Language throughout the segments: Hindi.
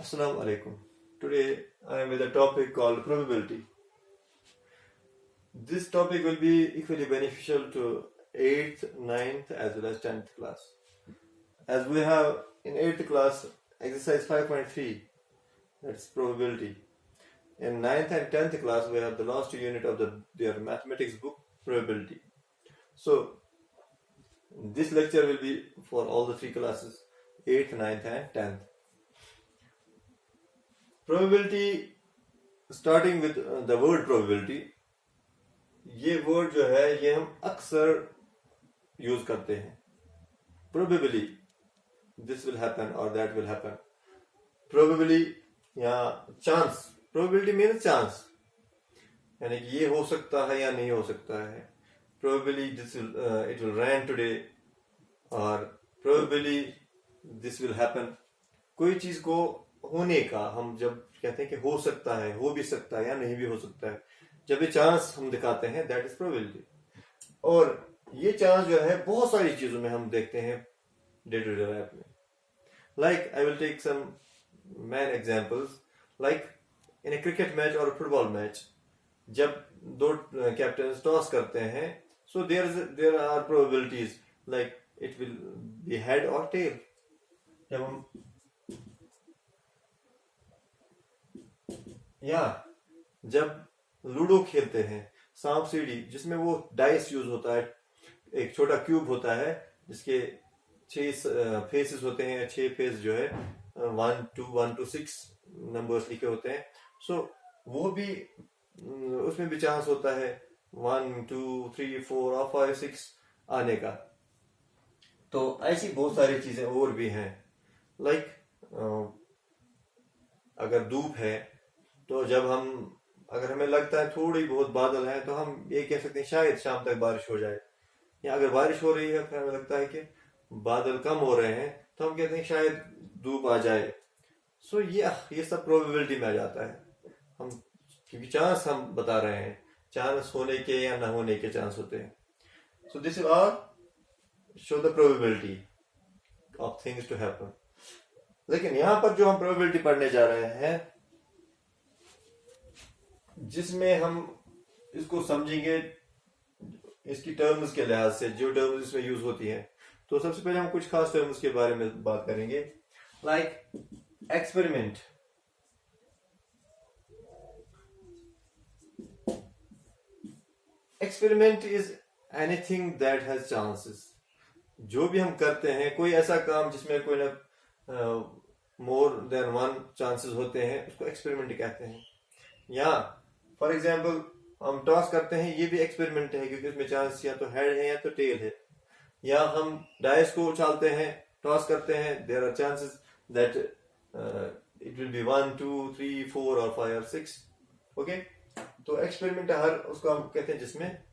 Assalamu alaikum. Today I am with a topic called probability. This topic will be equally beneficial to 8th, 9th as well as 10th class. As we have in 8th class exercise 5.3, that's probability. In 9th and 10th class we have the last unit of their mathematics book, probability. So this lecture will be for all the three classes, 8th, 9th and 10th. Probability, starting with the word probability, ये वर्ड जो है ये हम अक्सर यूज करते हैं. Probably this will happen or that will happen. Probably या chance. Probability means chance, यानी कि ये हो सकता है या नहीं हो सकता है. Probably it will rain today और probably this will happen. कोई चीज को होने का हम जब कहते हैं कि हो सकता है, हो भी सकता है या नहीं भी हो सकता है, जब ये चांस हम दिखाते हैं दैट इज प्रोबेबिलिटी. और ये चांस जो है बहुत सारी चीजों में हम देखते हैं डे टू डे लाइफ में. Like I will take some main examples. Like in a cricket match और फुटबॉल मैच, जब दो कैप्टन टॉस करते हैं, so there are probabilities like it will be head और टेल. जब हम या जब लूडो खेलते हैं, सांप सीढ़ी, जिसमें वो डाइस यूज होता है, एक छोटा क्यूब होता है जिसके 6 फेसेस होते हैं, 6 फेस जो है 1 to 6 नंबर्स लिखे होते हैं. सो वो भी उसमें भी चांस होता है 1 2 3 4 और 5 6 आने का. तो ऐसी बहुत सारी चीजें और भी हैं. लाइक अगर धूप है तो जब अगर हमें लगता है थोड़ी बहुत बादल है तो हम ये कह सकते हैं शायद शाम तक बारिश हो जाए. या अगर बारिश हो रही है फिर हमें लगता है कि बादल कम हो रहे हैं तो हम कहते हैं शायद धूप आ जाए. सो ये सब प्रोबेबिलिटी में आ जाता है. हम क्योंकि चांस हम बता रहे हैं, चांस होने के या ना होने के चांस होते हैं. So this will all show the probability of things to happen. लेकिन यहां पर जो हम प्रोबेबिलिटी पढ़ने जा रहे हैं, जिसमें हम इसको समझेंगे इसकी टर्म्स के लिहाज से, जो टर्म्स इसमें यूज होती हैं. तो सबसे पहले हम कुछ खास टर्म्स के बारे में बात करेंगे. Like experiment. Experiment is anything that has chances. जो भी हम करते हैं, कोई ऐसा काम जिसमें कोई ना मोर देन वन चांसेस होते हैं, उसको एक्सपेरिमेंट कहते हैं. या फॉर एग्जाम्पल हम टॉस करते हैं, ये भी एक्सपेरिमेंट है क्योंकि उसमें चांस या तो हेड है या तो टेल है. या हम डाइस को उछालते हैं, टॉस करते हैं, there are chances that it will be 1 2 3 4 और 5 और 6. ओके, तो एक्सपेरिमेंट हर उसको हम कहते हैं जिसमें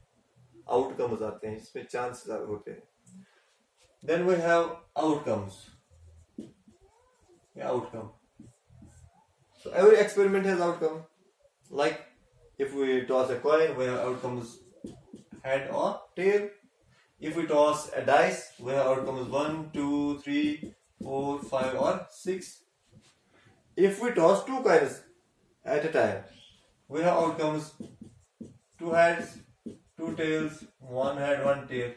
आउटकम्स आते हैं, जिसमें चांसेस होते हैं. Then we have outcomes. Outcome. So every experiment has outcome. Like if we toss a coin, we have outcomes head or tail. If we toss a dice, we have outcomes 1 2 3 4 5 or 6. If we toss 2 coins at a time, we have outcomes 2 heads, 2 tails, 1 head, 1 tail,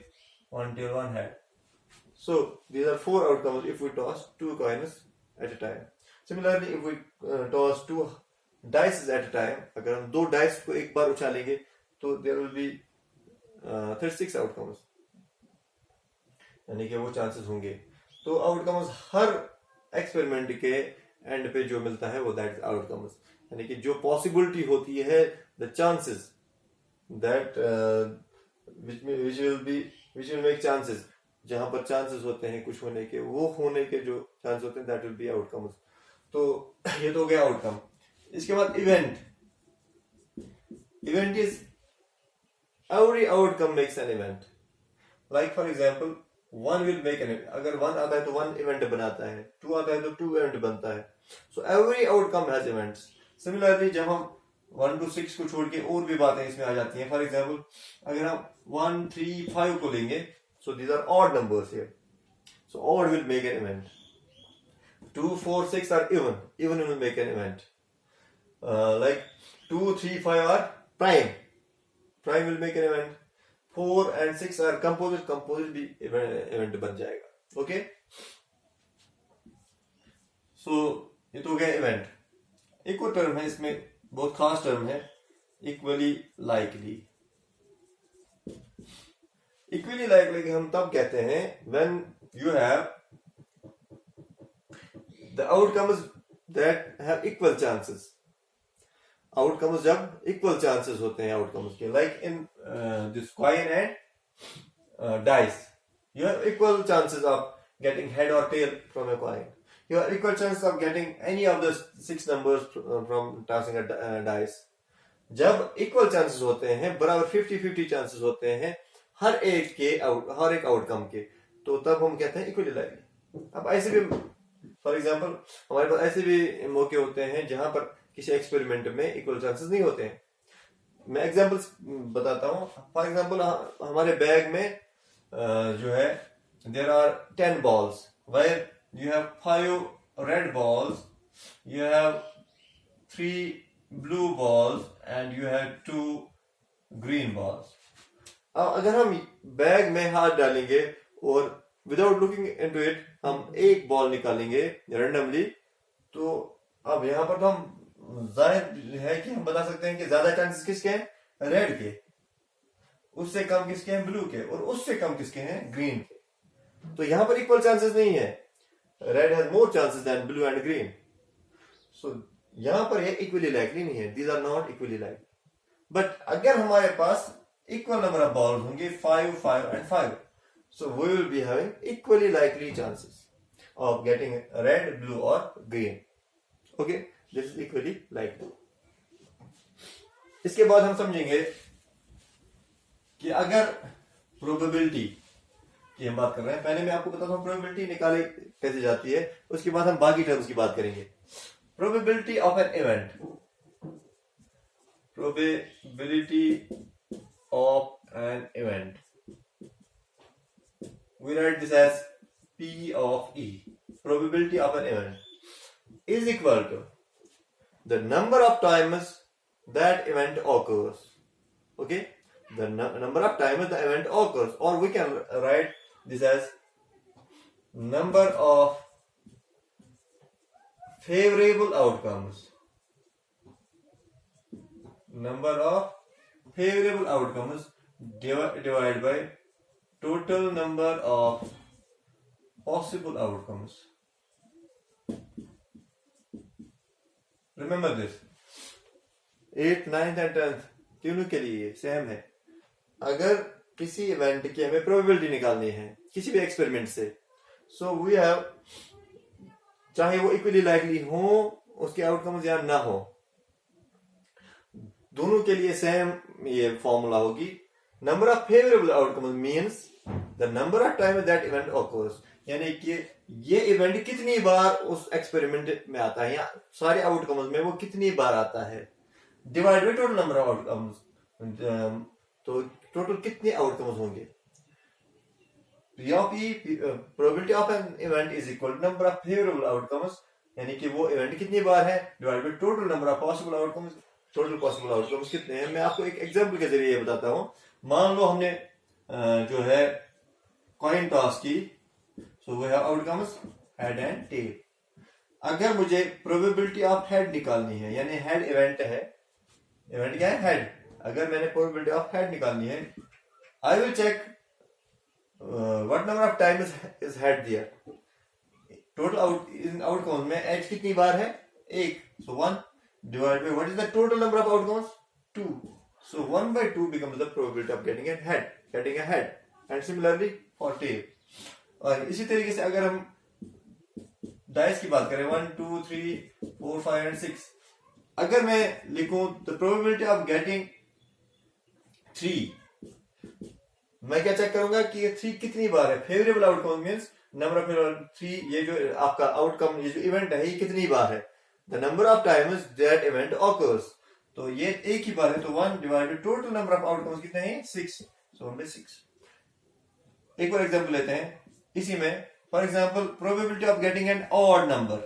1 tail, 1 head. So these are 4 outcomes if we toss 2 coins at a time. Similarly, if we toss 2 dice at a time, अगर हम 2 dice को एक बार उछालेंगे तो there will be 36 outcomes, यानी कि वो चांसेस होंगे. तो आउटकम्स हर एक्सपेरिमेंट के एंड पे जो मिलता है वो दैट इज आउटकम्स, यानी कि जो पॉसिबिलिटी होती है, the chances that which will make chances, जहां पर चांसेस होते हैं कुछ होने के, वो होने के जो चांस होते हैं दैट विल बी आउटकम्स. तो ये तो हो गया आउटकम. इसके बाद event. Event is every outcome makes an event. Like for example 1 will make an, अगर 1 आता है तो 1 इवेंट बनाता है, 2 आता है तो 2 इवेंट बनता है. So every outcome has events. Similarly जब हम 1 to 6 को छोड़ के और भी बातें इसमें आ जाती हैं. फॉर एग्जांपल अगर हम 1 3 5 को लेंगे, so these are odd numbers here, so odd will make an event. 2, 4, 6 are even will make an event. Like 2, 3, 5 are prime will make an event. 4 and 6 are composite भी event बन जाएगा. Okay, so ये तो हो गया event. एक और टर्म है इसमें, बहुत खास टर्म है, equally likely. Equally likely हम तब कहते हैं when you have the outcomes that have equal chances. Outcomes जब equal chances होते हैं outcomes के, like in this coin and dice, you have equal chances of getting head or tail from a coin. You have equal chances of getting any of the 6 numbers from tossing a dice. जब equal chances होते हैं, बराबर 50-50 chances होते हैं हर एक आउटकम के, तो तब हम कहते हैं इक्वली लाइकली. अब ऐसे भी फॉर एग्जांपल हमारे पास ऐसे भी मौके होते हैं जहां पर किसी एक्सपेरिमेंट में इक्वल चांसेस नहीं होते हैं. मैं एग्जांपल्स बताता हूं. फॉर एग्जांपल हमारे बैग में जो है there are 10 balls where you have 5 red balls, you have 3 blue balls and you have 2 green balls. अगर हम बैग में हाथ डालेंगे और विदाउट लुकिंग इनटू इट हम एक बॉल निकालेंगे रैंडमली, तो अब यहाँ पर तो हम जाहिर है कि हम बता सकते हैं कि ज्यादा चांसेस किसके हैं, रेड के, उससे कम किसके हैं, ब्लू के, और उससे कम किसके हैं, ग्रीन के. तो यहाँ पर इक्वल चांसेस नहीं है. Red has more chances than blue and green. So यहाँ पर ये इक्वली लाइकली नहीं है. These are not equally likely. But अगर हमारे पास equal number of balls होंगे 5, 5 and 5, so we will be having equally likely chances of getting red, blue or green. Okay, this is equally likely. इसके बाद हम समझेंगे कि अगर प्रोबेबिलिटी की हम बात कर रहे हैं, पहले मैं आपको बताता हूं प्रोबेबिलिटी निकाले कैसे जाती है, उसके बाद हम बाकी टर्म्स की बात करेंगे. Probability of an event, probability of an event, we write this as P of E. Probability of an event is equal to the number of times that event occurs. Okay, the number of times the event occurs, or we can write this as number of favorable outcomes. Number of favorable outcomes divided by total number of possible outcomes. Remember this. 8th, 9th and 10th तीनों के लिए सेम है. अगर किसी इवेंट की हमें प्रोबेबिलिटी निकालनी है किसी भी एक्सपेरिमेंट से, सो वी हैव, चाहे वो इक्वली लाइकली हो उसके आउटकम्स या ना हो, दोनों के लिए सेम ये फॉर्मूला होगी. Number of favourable outcomes means the number of time that event occurs, यानी कि ये इवेंट कितनी बार उस एक्सपेरिमेंट में आता है या सारे आउटकम्स में वो कितनी बार आता है, divide by total number of outcomes, तो टोटल कितने आउटकम्स होंगे. Probability of an event is equal to number of favourable outcomes, यानी कि वो इवेंट कितनी बार है, divide by total number of possible outcomes. Total possible outcomes कितने हैं, मैं आपको एक एग्जांपल के जरिए बताता हूं. मान लो हमने जो है कॉइन टॉस की, so we have outcomes head and tail. अगर मुझे प्रोबेबिलिटी ऑफ हेड निकालनी है, यानी हेड इवेंट है, इवेंट क्या है, हेड. अगर मैंने प्रोबेबिलिटी ऑफ हेड निकालनी है, I will check what number of time is head there. Total outcomes में एज कितनी बार है, एक, सो 1 divided by what is the total number of outcomes, 2. So 1 by 2 becomes the probability of getting a head, and similarly for tail. और इसी तरीके से अगर हम डाइस की बात करें 1, 2, 3, 4, 5 and 6, अगर मैं लिखूं the probability of getting 3, मैं क्या चेक करूंगा कि ये 3 कितनी बार है. Favourable outcome means number of 3, ये जो आपका आउटकम, ये जो इवेंट है, ये कितनी बार है, the number of times that event occurs. तो ये एक ही बार है, तो 1 divided total number of outcomes कितने हैं, 6, so only 6. एक और एग्जांपल लेते हैं. इसी में for example probability of getting an odd number,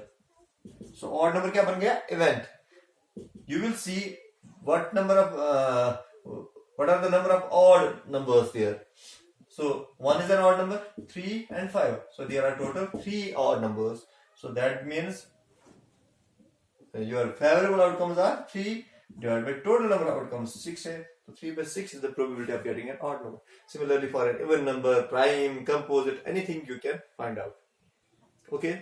so odd number क्या बन गया, event. You will see what are the number of odd numbers there. So 1 is an odd number, 3 and 5. So there are total 3 odd numbers. So that means your favorable outcomes are 3 divided by total number of outcomes 6 है. So 3 by 6 is the probability of getting an odd number. Similarly for an even number, prime, composite, anything you can find out. Okay.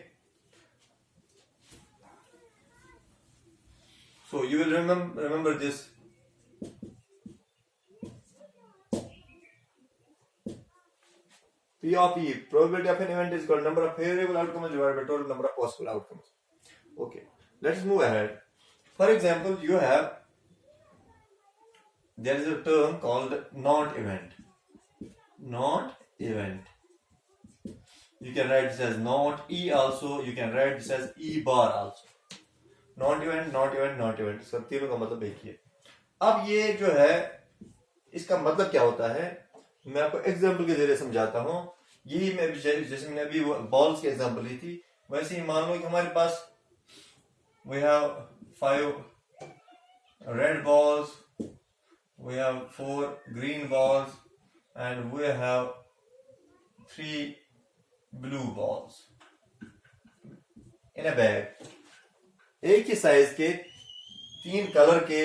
So you will remember this. P of E, probability of an event is called number of favorable outcomes divided by total number of possible outcomes. Okay, let's move ahead. For example, there is a term called not event. Not event. You can write this as not E also. You can write this as E bar also. Not event, not event, not event, इसका तीनों का मतलब एक ही है. अब ये जो है इसका मतलब क्या होता है, मैं आपको एग्जांपल के जरिए समझाता हूं. यही मैं जैसे मैंने अभी बॉल्स की एग्जांपल ली थी, वैसे ही मान लो कि हमारे पास we have 5 red balls, we have 4 green balls and we have 3 blue balls in a bag. एक ही साइज के 3 कलर के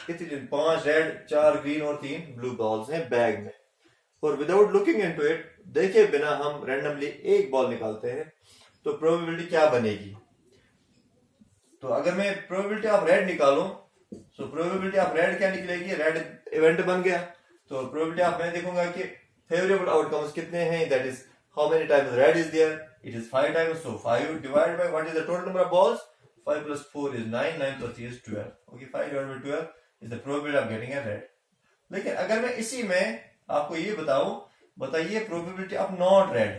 कितने 5 रेड, 4 ग्रीन और 3 ब्लू बॉल्स हैं बैग में. और विदाउट लुकिंग इनटू इट, देखे बिना हम रैंडमली एक बॉल निकालते हैं तो प्रोबेबिलिटी क्या बनेगी. तो अगर मैं प्रोबेबिलिटी ऑफ रेड निकालूं, तो प्रोबेबिलिटी ऑफ रेड क्या निकलेगी, रेड इवेंट बन गया. तो प्रोबेबिलिटी ऑफ मैं देखूंगा कि फेवरेबल आउटकम्स कितने हैं, that is how many times red is there, it is 5 times. So 5 divided by what is the total number of balls, 5 plus 4 is 9, 9 plus 3 is 12. Okay, 5 divided by 12 is the probability of getting a red. लेकिन अगर मैं इसी में आपको ये बताइए प्रोबेबिलिटी ऑफ नॉट रेड,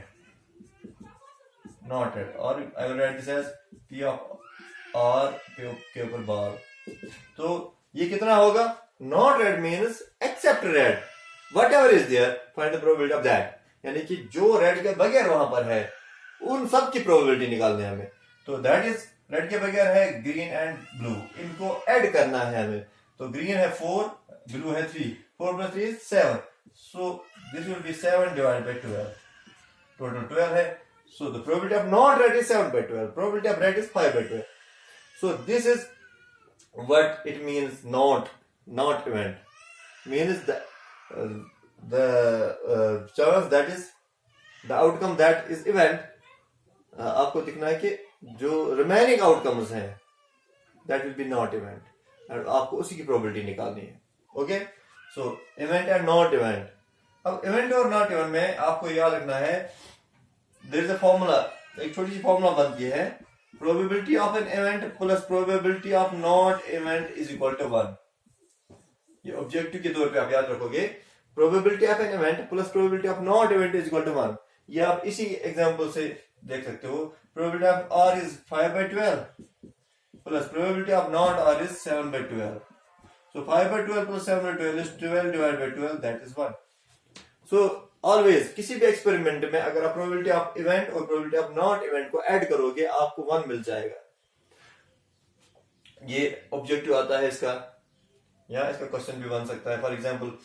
और I will write this as P of R के ऊपर बार. तो ये कितना होगा, not red means except red, whatever is there find the probability of that. यानी कि जो रेड के बगैर वहां पर है उन सब की प्रोबेबिलिटी निकालनी है हमें. तो दैट इज रेड के बगैर है ग्रीन एंड ब्लू, इनको ऐड करना है हमें. तो ग्रीन है 4, ब्लू है 3, 4 plus 3 is 7. So this will be 7 divided by 12. Total 12 है. So the probability of not red is 7 by 12. Probability of red is 5 by 12. So this is what it means. Not event means the chance that is the outcome that is event. आपको दिखना है कि जो रिमेनिंग आउटकम्स हैं that will be not event, और आपको उसी की प्रोबेबिलिटी निकालनी है. Okay, so event and not event. अब इवेंट और नॉट इवेंट में आपको याद रखना है, देयर इज अ फॉर्मूला, एक छोटी सी फॉर्मूला बनती है, probability of an event plus probability of not event is equal to 1. ये ऑब्जेक्टिव के तौर पे आप याद रखोगे, probability of an event plus probability of not event is equal to 1. ये आप इसी एग्जांपल से देख सकते हो. Probability of R is 5 by 12 plus probability of not R is 7 by 12. So 5 by 12 plus 7 by 12 is 12 divided by 12, that is 1. So always किसी भी एक्सपेरिमेंट में अगर आप प्रोबेबिलिटी ऑफ इवेंट और प्रोबेबिलिटी ऑफ नॉट इवेंट को ऐड करोगे आपको 1 मिल जाएगा. ये ऑब्जेक्टिव आता है इसका, या इसका क्वेश्चन भी बन सकता है. फॉर एग्जांपल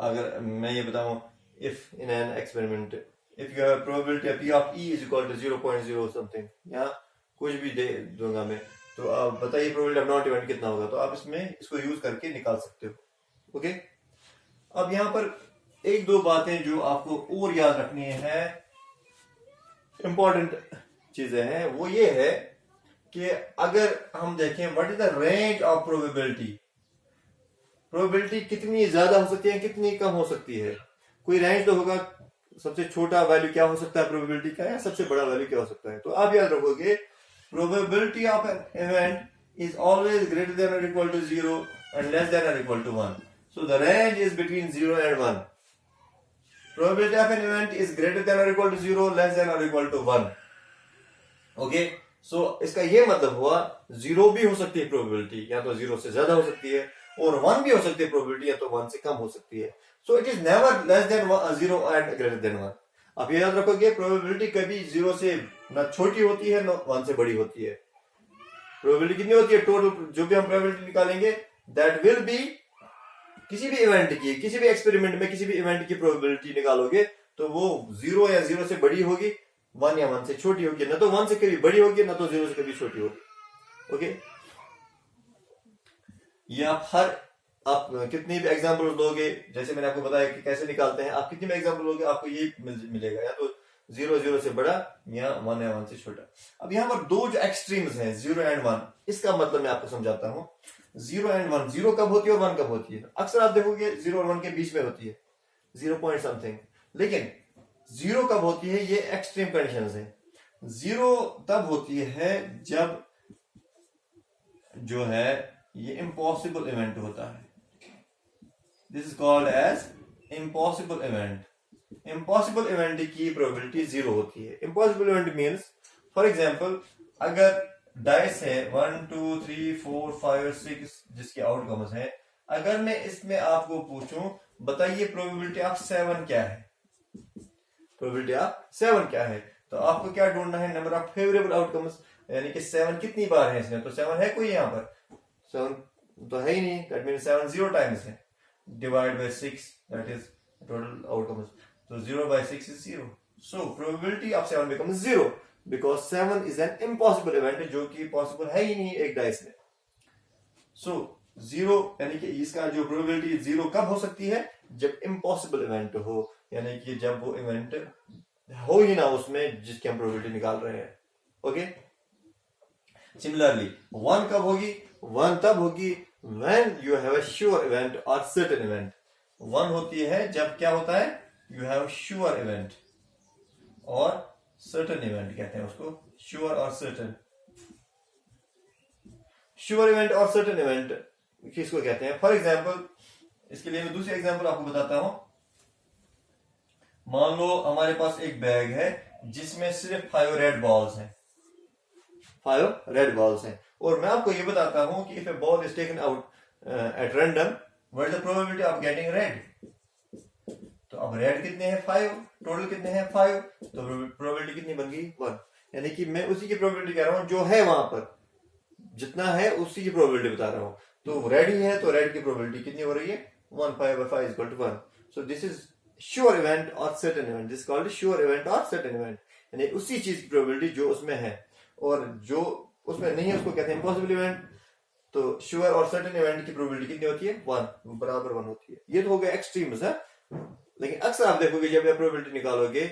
अगर मैं ये बताऊं, if in an experiment if you have probability of P of E is equal to 0.0 something, यहाँ कुछ भी दे दूंगा मैं, तो आप बताइए probability of not event कितना होगा. तो आप इसको यूज करके निकाल सकते हो. ओके, अब यहाँ पर एक दो बातें जो आपको और याद रखनी है, इंपॉर्टेंट चीजें हैं, वो ये है कि अगर हम देखें what is the range of probability, probability कितनी ज्यादा हो सकती है, कितनी कम हो सकती है. कोई रेंज तो होगा, सबसे छोटा वैल्यू क्या हो सकता है प्रोबेबिलिटी का, या सबसे बड़ा वैल्यू क्या हो सकता है. तो आप याद रखोगे probability of an event is always greater than और equal to 0 and less than और equal to 1. So the range is between 0 and 1. Probability of an event is greater than और इक्वल टू 0, लेस देन और इक्वल टू 1. ओके, सो इसका ये मतलब हुआ 0 भी हो सकती है प्रोबेबिलिटी, या तो 0 से ज्यादा हो सकती है, और 1 भी हो सकती है प्रोबेबिलिटी, या तो 1 से कम हो सकती है. So it is never less than 0 and greater than 1. आप ये याद रखोगे प्रोबेबिलिटी कभी 0 से ना छोटी होती है ना 1 से बड़ी होती है। प्रोबेबिलिटी कितनी होती है टोटल, जो भी हम प्रोबेबिलिटी निकालेंगे दैट विल बी, किसी भी इवेंट की, किसी भी एक्सपेरिमेंट में किसी भी इवेंट की प्रोबेबिलिटी निकालोगे तो वो 0 या 0 से बड़ी होगी, 1 या 1 से छोटी होगी, ना तो 1 से कभी बड़ी होगी ना तो 0 से कभी छोटी होगी। ओके, ये आप कितनी भी एग्जांपल दोगे, जैसे मैंने आपको बताया कि कैसे निकालते हैं, आप कितनी भी एग्जांपल दोगे आपको ये मिलेगा, या तो 0 से बड़ा या 1 या 1 से छोटा। अब यहाँ पर दो जो एक्सट्रीम्स हैं 0 एंड 1, इसका मतलब मैं आपको समझाता हूँ। 0 एंड 1, 0 कब होती है और 1 कब होती है? अक्सर आप देखोगे 0 और 1 के बीच में होती है, 0 पॉइंट समथिंग। लेकिन 0 कब होती है, ये एक्सट्रीम कंडीशंस है। 0 तब होती है जब जो है ये इम्पॉसिबल इवेंट होता है। This is called as impossible event. Impossible event की प्रोबेबिलिटी 0 होती है। Impossible event means, for example, अगर डाइस है 1 2 3 4 5 6 जिसके आउटकम्स हैं, अगर मैं इसमें आपको पूछूं बताइए प्रोबेबिलिटी ऑफ 7 क्या है, प्रोबेबिलिटी ऑफ 7 क्या है, तो आपको क्या ढूंढना है, नंबर ऑफ फेवरेबल आउटकम्स, यानी कि 7 कितनी बार है इसमें, तो 7 है कोई यहाँ पर, 7 तो है ही नहीं, दैट मीन 7 0 टाइम्स है, divide bye 6 that is total outcomes, तो 0 by 6 is 0, so probability of 7 becomes 0 because 7 is an impossible event जो कि पॉसिबल है ही नहीं एक डाइस में। so 0 यानी कि इसका जो प्रोबेबिलिटी 0 कब हो सकती है, जब इम्पॉसिबल इवेंट हो, यानी कि जब वो इवेंट हो ही ना उसमें जिसकी हम प्रोबेबिलिटी निकाल रहे हैं। ओके, सिमिलरली 1 कब होगी, 1 तब होगी when you have a sure event or certain event। 1 होती है जब क्या होता है, you have sure event और certain event कहते हैं उसको, sure और certain। sure event और certain event किसको कहते हैं? फॉर एग्जाम्पल, इसके लिए मैं दूसरी एग्जाम्पल आपको बताता हूं। मान लो हमारे पास एक बैग है जिसमें सिर्फ 5 रेड बॉल्स हैं, 5 रेड बॉल्स हैं, और मैं आपको ये बताता हूं कि if A ball is taken out at random, what is the probability of getting red? तो अब रेड कितने हैं, 5, टोटल कितने हैं 5, तो प्रोबेबिलिटी कितनी बन गई, 1। यानी कि मैं उसी की प्रोबेबिलिटी कह रहा हूं जो है वहां पर, जितना है उसी की प्रोबेबिलिटी बता रहा हूं। तो रेड ही है तो रेड की प्रोबेबिलिटी कितनी हो रही है, 1, 5 by 5 equal to 1। So this is sure event और certain event, this called sure event और सर्टेन इवेंट, यानी उसी चीज की प्रोबेबिलिटी जो उसमें है, और जो उसमें नहीं है उसको कहते हैं इम्पॉसिबल इवेंट। तो श्योर और सर्टेन इवेंट की प्रोबेबिलिटी कितनी होती है, 1, बराबर 1 होती है। ये तो हो गया एक्सट्रीम्स है, लेकिन अक्सर आप देखोगे जब आप प्रोबेबिलिटी निकालोगे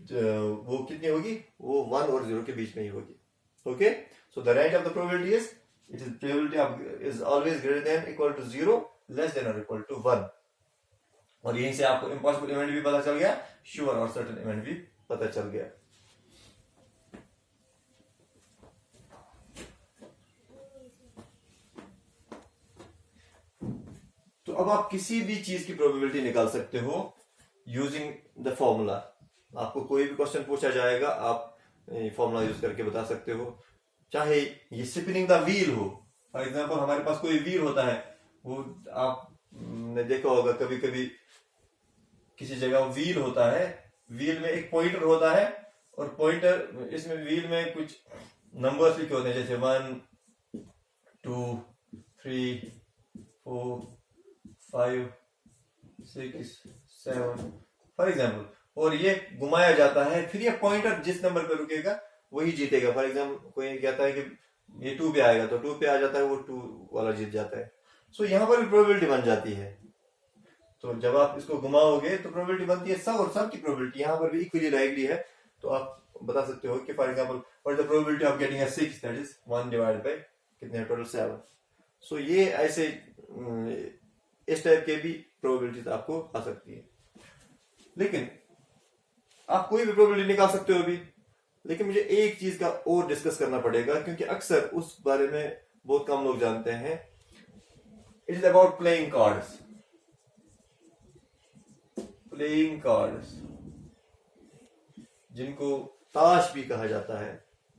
वो कितनी होगी, वो 1 और 0 के बीच में ही होगी। Okay, so the range of the probability is, it is probability of is always greater than equal to 0, less than और इक्वल टू 1। और यहीं से आपको इम्पॉसिबल इवेंट भी पता चल गया, श्योर और सर्टेन इवेंट भी पता चल गया। तो अब आप किसी भी चीज की प्रोबेबिलिटी निकाल सकते हो यूजिंग द फॉर्मूला। आपको कोई भी क्वेश्चन पूछा जाएगा, आप फॉर्मूला यूज करके बता सकते हो। चाहे ये स्पिनिंग द व्हील हो, फॉर एग्जांपल हमारे पास कोई व्हील होता है, वो आपने देखा होगा कभी कभी किसी जगह व्हील होता है, व्हील में एक पॉइंटर होता है, और पॉइंटर इसमें व्हील में कुछ नंबर्स लिखे होते हैं, जैसे 1 2 3 4 5 6 7 फॉर एग्जाम्पल, और ये घुमाया जाता है, फिर ये पॉइंटर जिस नंबर पे रुकेगा वही जीतेगा। फॉर एग्जाम्पल कोई कहता है कि ये 2 पे आएगा, तो 2 पे आ जाता है, वो 2 वाला जीत जाता है। सो यहाँ पर भी प्रोबेबिलिटी बन जाती है। तो जब आप इसको घुमाओगे तो प्रोबेबिलिटी बनती है, सब और सब की प्रोबेबिलिटी यहाँ पर भी इक्वली लाइकली है। तो आप बता सकते हो कि for example what is the probability of getting a 6, that is 1 divided by कितने टोटल 7। सो ये ऐसे इस टाइप के भी प्रोबेबिलिटीज आपको आ सकती है। लेकिन आप कोई भी प्रोबेबिलिटी निकाल सकते हो अभी, लेकिन मुझे एक चीज का और डिस्कस करना पड़ेगा, क्योंकि अक्सर उस बारे में बहुत कम लोग जानते हैं। It is about playing cards. Playing cards, जिनको ताश भी कहा जाता है,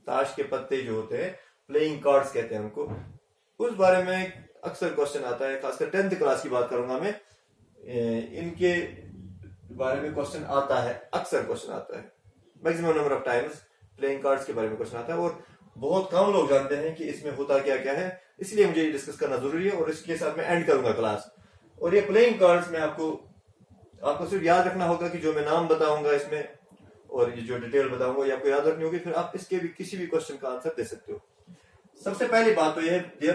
ताश के पत्ते जो होते हैं प्लेइंग कार्ड्स कहते हैं उनको। उस बारे में अक्सर क्वेश्चन आता है, खासकर 10th क्लास की बात करूंगा मैं। इनके बारे में क्वेश्चन आता है, अक्सर क्वेश्चन आता है, maximum number of times playing cards के बारे में क्वेश्चन आता है, और बहुत कम लोग जानते हैं कि इसमें होता क्या क्या है, इसलिए मुझे ये डिस्कस करना जरूरी है, और इसके साथ मैं एंड करूंगा क्लास। और ये प्लेइंग कार्ड्स में आपको सिर्फ याद रखना होगा कि जो मैं नाम बताऊंगा इसमें और ये जो डिटेल बताऊंगा ये आपको याद रखनी होगी, फिर आप इसके भी किसी भी क्वेश्चन का आंसर दे सकते हो। सबसे पहली बात तो ये है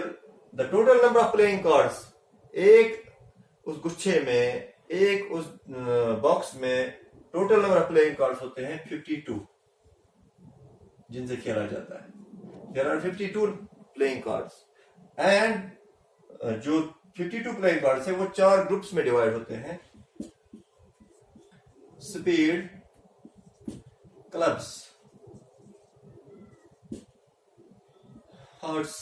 the total number of playing cards, एक उस गुच्छे में, एक उस बॉक्स में total number of playing cards होते हैं 52 जिनसे खेला जाता है। There are 52 playing cards and जो 52 प्लेइंग कार्ड्स है वो 4 ग्रुप्स में डिवाइड होते हैं, speed, clubs, hearts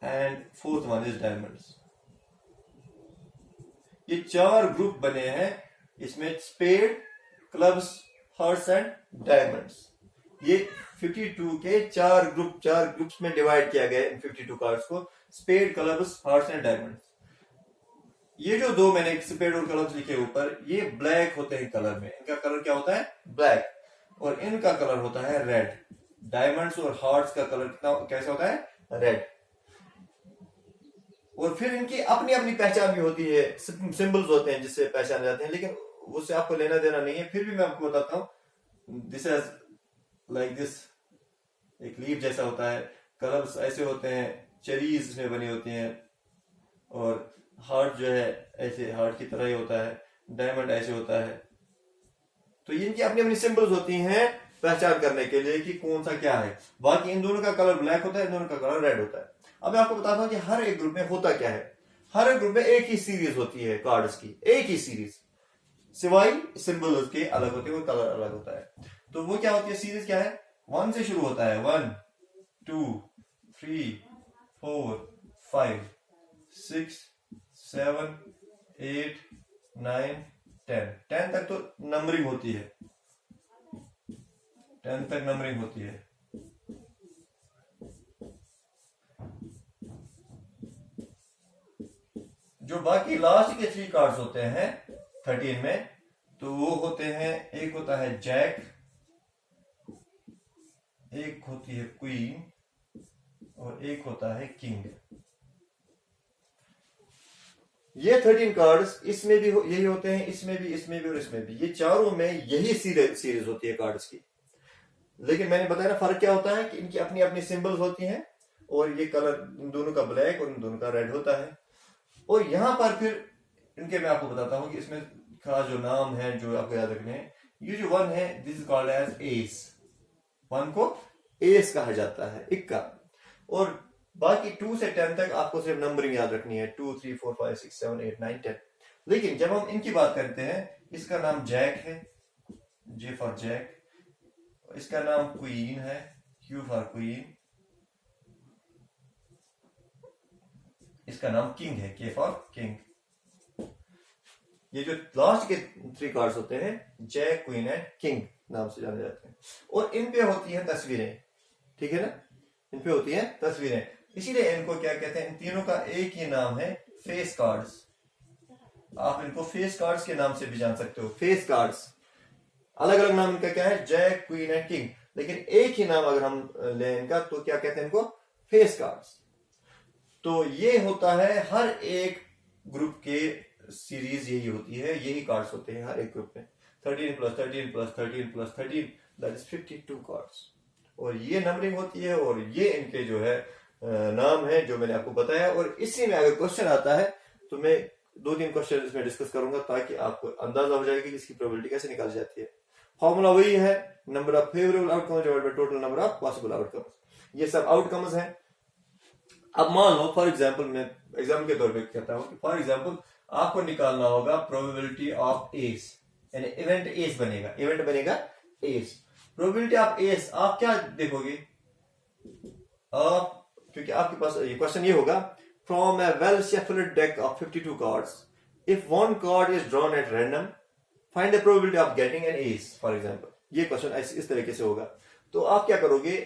and fourth one is diamonds. ये 4 ग्रुप बने हैं, इसमें spade, clubs, hearts and diamonds. ये 52 के 4 ग्रुप्स में डिवाइड किया गया इन 52 कार्ड्स को, spade, clubs, hearts and diamonds. ये जो दो मैंने स्पेड और क्लब्स लिखे ऊपर, ये ब्लैक होते हैं कलर में, इनका कलर क्या होता है? ब्लैक, और इनका कलर होता है रेड। डायमंड्स और हार्ट्स का कलर कितना कैसा होता है? रेड। और फिर इनकी अपनी अपनी पहचान भी होती है, सिंबल्स होते हैं जिससे पहचाने जाते हैं, लेकिन उससे आपको लेना देना नहीं है, फिर भी मैं आपको बताता हूं। दिस इज लाइक दिस, एक लीफ जैसा होता है, क्लब्स ऐसे होते हैं, चेरीज में बनी होती हैं, और हार्ट जो है ऐसे हार्ट की तरह ही होता है, डायमंड ऐसे होता है। तो इनकी अपनी अपनी सिंबल्स होती हैं पहचान करने के लिए कि कौन सा क्या है। बाकी इन दोनों का कलर ब्लैक होता है, इन दोनों का कलर रेड होता है। अब मैं आपको बताता हूं कि हर एक ग्रुप में होता क्या है। हर एक ग्रुप में एक ही सीरीज होती है कार्ड्स की, एक ही सीरीज, सिवाय सिंबल्स के अलग होते हैं और कलर अलग होता है। तो वो क्या होती है? सीरीज क्या है? 1 से शुरू होता है, 1 2 3 4 5 6 7 8 9 10 10 तक तो नंबरिंग होती है, 10 तक नंबरिंग होती है। जो बाकी लास्ट के 3 कार्ड्स होते हैं 13 में, तो वो होते हैं, एक होता है जैक, एक होती है क्वीन, और एक होता है किंग। ये 13 कार्ड्स इसमें भी यही होते हैं, इसमें भी और इसमें भी। ये चारों में यही सीरीज होती है कार्ड्स की। लेकिन मैंने बताया ना फर्क क्या होता है, कि इनकी अपनी अपनी सिंबल्स होती हैं, और ये कलर इन दोनों का ब्लैक और इन दोनों का रेड होता है। और यहां पर फिर इनके मैं आपको बताता हूं कि इसमें खास जो नाम है जो आपको याद रखने हैं। ये जो 1 है, this is called as ace. 1 को एस कहा जाता है, इक्का। और बाकी 2 से 10 तक आपको सिर्फ नंबरिंग याद रखनी है, 2 3 4 5 6 7 8 9 10। लेकिन जब हम इनकी बात करते हैं, इसका नाम जैक है, जे फॉर जैक। इसका नाम क्वीन है, क्यू फॉर क्वीन। इसका नाम किंग है, के फॉर किंग। ये जो लास्ट के 3 कार्ड्स होते हैं, जैक, क्वीन एंड किंग नाम से जाने जाते हैं। और इन पे होती हैं तस्वीरें, ठीक है ना? इन पे होती हैं तस्वीरें, इसीलिए इनको क्या कहते हैं? इन तीनों का एक ही नाम है, फेस कार्ड्स। आप इनको फेस कार्ड्स के नाम से भी जान सकते हो। फेस कार्ड्स, अलग अलग नाम इनका क्या है? जैक, क्वीन एंड किंग, लेकिन एक ही नाम अगर हम लें इनका, तो क्या कहते हैं इनको? Face cards. तो ये होता है हर एक ग्रुप के सीरीज, यही होती है, यही कार्ड्स होते हैं हर एक ग्रुप में। 13 + 13 + 13 + 13, दैट इज 52 कार्ड्स। और ये नंबरिंग होती है, और ये इनके जो है नाम है जो मैंने आपको बताया। और इसी में अगर क्वेश्चन आता है तो मैं 2-3 क्वेश्चन इसमें डिस्कस करूंगा, ताकि आपको अंदाजा हो जाएगा कि इसकी प्रोबेबिलिटी कैसे निकाली जाती है। फॉर्मूला वही है, number of favourable outcomes divided by total number of possible outcomes. ये सब आउटकम्स हैं। अब मान लो फॉर एग्जांपल, मैं एग्जाम्पल के तौर पे कहता हूं कि फॉर एग्जांपल आपको निकालना होगा प्रोबेबिलिटी ऑफ एस, यानी इवेंट एस बनेगा, इवेंट बनेगा एस। प्रोबेबिलिटी ऑफ एस आप क्या देखोगे? आप, क्योंकि आपके पास ये क्वेश्चन ये होगा, from A well shuffled deck of 52 cards, if 1 card is drawn at random, find the probability of getting an S, for example. ये क्वेश्चन इस तरीके से होगा। तो आप क्या करोगे?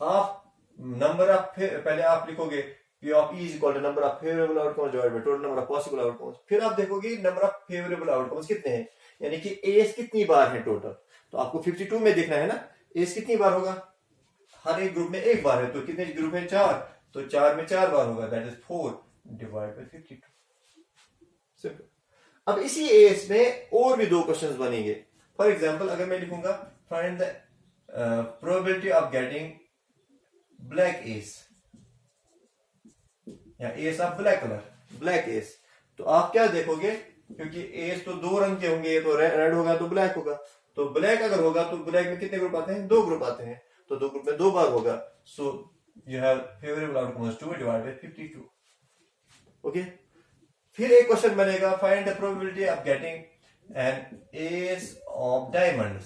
आप नंबर ऑफ, पहले आप लिखोगे P of E is equal to number of favorable outcomes divided by total number of possible outcomes. फिर आप देखोगे नंबर ऑफ फेवरेबल आउटकम्स कितने हैं, यानी कि एस कितनी बार है टोटल, तो आपको 52 में देखना है ना, एस कितनी बार होगा, हर एक ग्रुप में एक बार है, तो कितने ग्रुप है 4, तो 4 में 4 बार होगा, that is 4 divide by 52, simple. अब इसी एस में और भी दो क्वेश्चंस बनेंगे। फॉर एग्जांपल अगर मैं लिखूंगा find the probability of getting black ace या ace of black colour, black ace, तो आप क्या देखोगे, क्योंकि एस तो दो रंग के होंगे, तो रेड होगा तो ब्लैक होगा, तो ब्लैक अगर होगा तो ब्लैक में कितने ग्रुप आते हैं, 2 ग्रुप आते हैं, तो 2 ग्रुप में 2 बार होगा, so you have favourable outcome 2 divided by 52, okay. फिर एक क्वेश्चन बनेगा find the probability of getting an S of diamonds,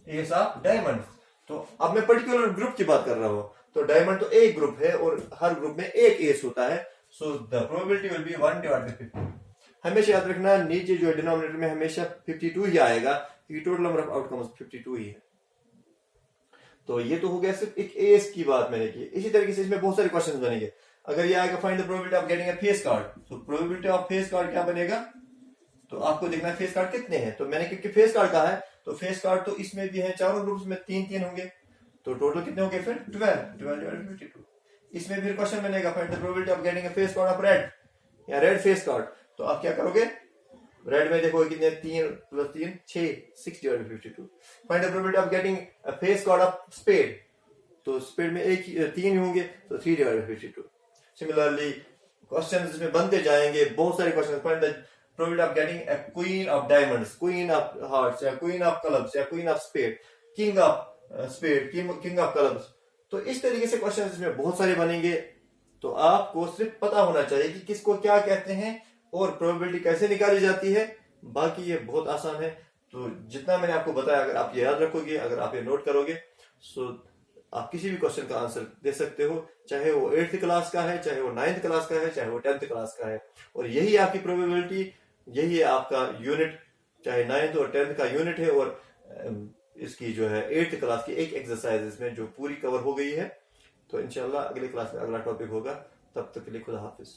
S of diamonds, तो अब मैं पर्टिकुलर ग्रुप की बात कर रहा हूं, तो डायमंड तो एक ग्रुप है और हर ग्रुप में एक एस होता है, so the probability will be 1 divided by 50। हमेशा याद रखना नीचे जो डिनोमिनेटर में हमेशा 52 ही आएगा, क्योंकि टोटल नंबर ऑफ आउटकम्स 52 ही है। तो ये तो हो गया सिर्फ एक एस की बात मैंने की। इसी तरीके से इसमें बहुत सारे क्वेश्चंस बनेंगे। अगर ये आएगा find the probability of getting a face card, तो प्रोबेबिलिटी ऑफ फेस कार्ड क्या बनेगा, तो आपको देखना है फेस कार्ड कितने हैं, तो मैंने क्योंकि फेस कार्ड कहा है, तो फेस कार्ड तो इसमें भी है, चारों ग्रुप्स में 3-3 होंगे, तो टोटल कितने होंगे फिर 12 डिवाइडेड बाय 52। इसमें फिर क्वेश्चन बनेगा find the probability of getting a face card of red या रेड फेस कार्ड, तो आप क्या करोगे, रेड में देखो कितने 3 + 3 6 6 divided by 52। Find the probability of getting a face card of spade, तो स्पेड में 3 होंगे, तो 3 डिवाइडेड बाय 52। सिमिलरली क्वेश्चंस इसमें बनते जाएंगे, बहुत सारे question. Find the probability of getting a queen of diamonds, queen of hearts या क्वीन ऑफ क्लब्स या queen of spade, king of spade, king of clubs, तो इस तरीके से क्वेश्चन इसमें बहुत सारे बनेंगे। तो आपको सिर्फ पता होना चाहिए कि किसको क्या कहते हैं और प्रोबेबिलिटी कैसे निकाली जाती है, बाकी ये बहुत आसान है। तो जितना मैंने आपको बताया, अगर आप ये याद रखोगे, अगर आप ये नोट करोगे, सो आप किसी भी क्वेश्चन का आंसर दे सकते हो, चाहे वो 8th क्लास का है, चाहे वो 9th क्लास का है, चाहे वो 10th क्लास का है। और यही आपकी प्रोबेबिलिटी, यही है आपका यूनिट, चाहे 9th और 10th का यूनिट है। और इसकी जो है 8th क्लास की एक एक्सरसाइज इसमें जो पूरी कवर हो गई है। तो इंशाल्लाह अगले क्लास में अगला टॉपिक होगा, तब तक के लिए खुदा हाफिज।